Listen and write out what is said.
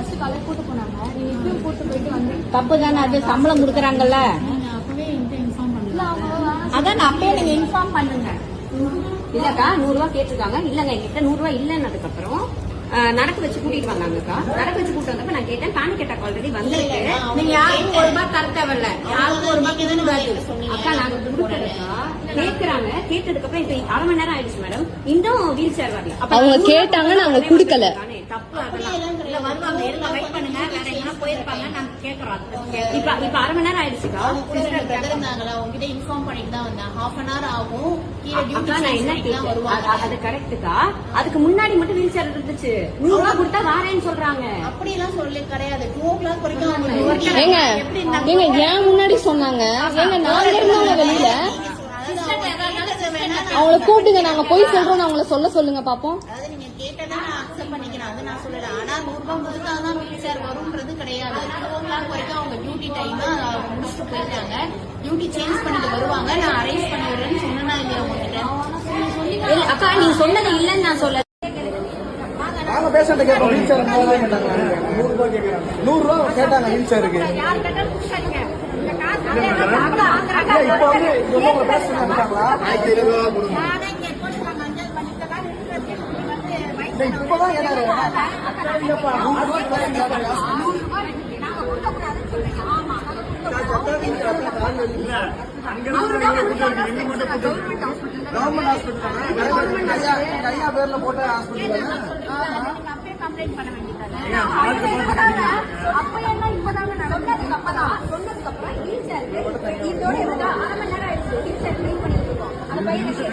First colour போட்டு போனாங்க. நீங்க இப்பயும் போட்டு போயிட்டு வந்து தப்பு தானே அது, சம்பளம் கொடுக்குறாங்கல்ல. அப்பவே இன்ஃபார்ம் பண்ணல. அதான் அப்பயே நீங்க இன்ஃபார்ம் பண்ணுங்க. இல்லக்கா 100 ரூபா கேட்டிருக்காங்க. இல்லங்க என்கிட்ட 100 ரூபா இல்லன்னதுக்கு அப்புறம் நடக்க வச்சு கூட்டிட்டு வந்தாங்கக்கா. நடக்க வச்சு கூட்டு வந்தப்ப நான் கேட்டேன், பேன் கேட்டாக் ஆல்ரெடி வந்துருக்கு, நீங்க யாருக்கும் 1 ரூபாய் தர தேவையில்ல, யாருக்கும் 1 ரூபாய் கொடுக்காது அக்கா. நாங்க கொடுக்கறதுக்கா கேக்குறாங்க. கேட்டதுக்கு அப்புறம் இப்ப 1/2 மணி நேரம் ஆயிடுச்சு மேடம், இன்னும் வீல் சேர் வரல. அவங்க கேட்டாங்க, நாங்க குடுக்கல. தப்பு அதெல்லாம் இல்ல, வருவாங்க, இருங்க வெயிட் பண்ணுங்க, வேற எங்கன்னா போயிருப்பாங்க, நாங்க கேக்குறோம். இப்ப 1/2 மணி நேரம் ஆயிடுச்சுக்கா. உங்ககிட்ட இன்ஃபார்ம் பண்ணிட்டு தான் வந்தேன். 1/2 hour ஆகும். அக்கா நான் என்ன கேட்டேன், அது கரெக்டுக்கா. அதுக்கு முன்னாடி மட்டும் வீல் சேர் இருந்துச்சு. 100 ரூபாய் கொடுத்தா வாரேன்னு சொல்றாங்க. அப்படி எல்லாம் சொல்லி கிடையாது. 2 o'clock வரைக்கும் ஏங்க ஏன் முன்னாடி சொன்னாங்க? ஏங்க நாங்க இருந்தோம் வெளியில, அவங்கள கூப்பிட்டுங்க, நாங்க போய் சொல்றோம், அவங்கள சொல்லுங்க பாப்போம். அதாவது நீங்க கேட்டதா நான் அக்செப்ட் பண்ணிக்கிறேன், அது நான் சொல்லல. ஆனா 100 ரூபாய் கொடுத்தாதான் வீல் சேர் வரும்ன்றது கிடையாது. 2 o'clock வரைக்கும் அவங்க டியூட்டி டைம் முடிச்சுட்டு போயிட்டாங்க. டியூட்டி சேஞ்ச் பண்ணிட்டு வருவாங்க. நான் அரேஞ்ச் பண்ணி விடுறேன்னு சொன்னா இல்லையா உங்ககிட்ட? அக்கா நீங்க சொன்னது இல்லன்னு நான் சொல்ல. நாங்க பேஷண்ட் கேட்டோம், வீல் சேர் 100 ரூபா கேட்டாங்க வீல் சேருக்கு. இப்ப வந்து உங்க பேஷண்ட் இருக்காங்களா? இப்பதான் கேட்டாரு. கவர்மெண்ட் ஹாஸ்பிட்டல் ஐயா பேர்ல போட்ட ஹாஸ்பிட்டல். கம்ப்ளைண்ட் பண்ண வேண்டியது. அப்ப என்ன இப்பதாங்க நடந்ததுக்கு அப்பதான் சொன்னதுக்கு அப்புறம் வீல் சேருக்கு இதோட 1/2 மணி நேரம் ஆயிடுச்சு. வீல் சேர் கிளீன் பண்ணிட்டு இருக்கோம். அந்த பையனுக்கு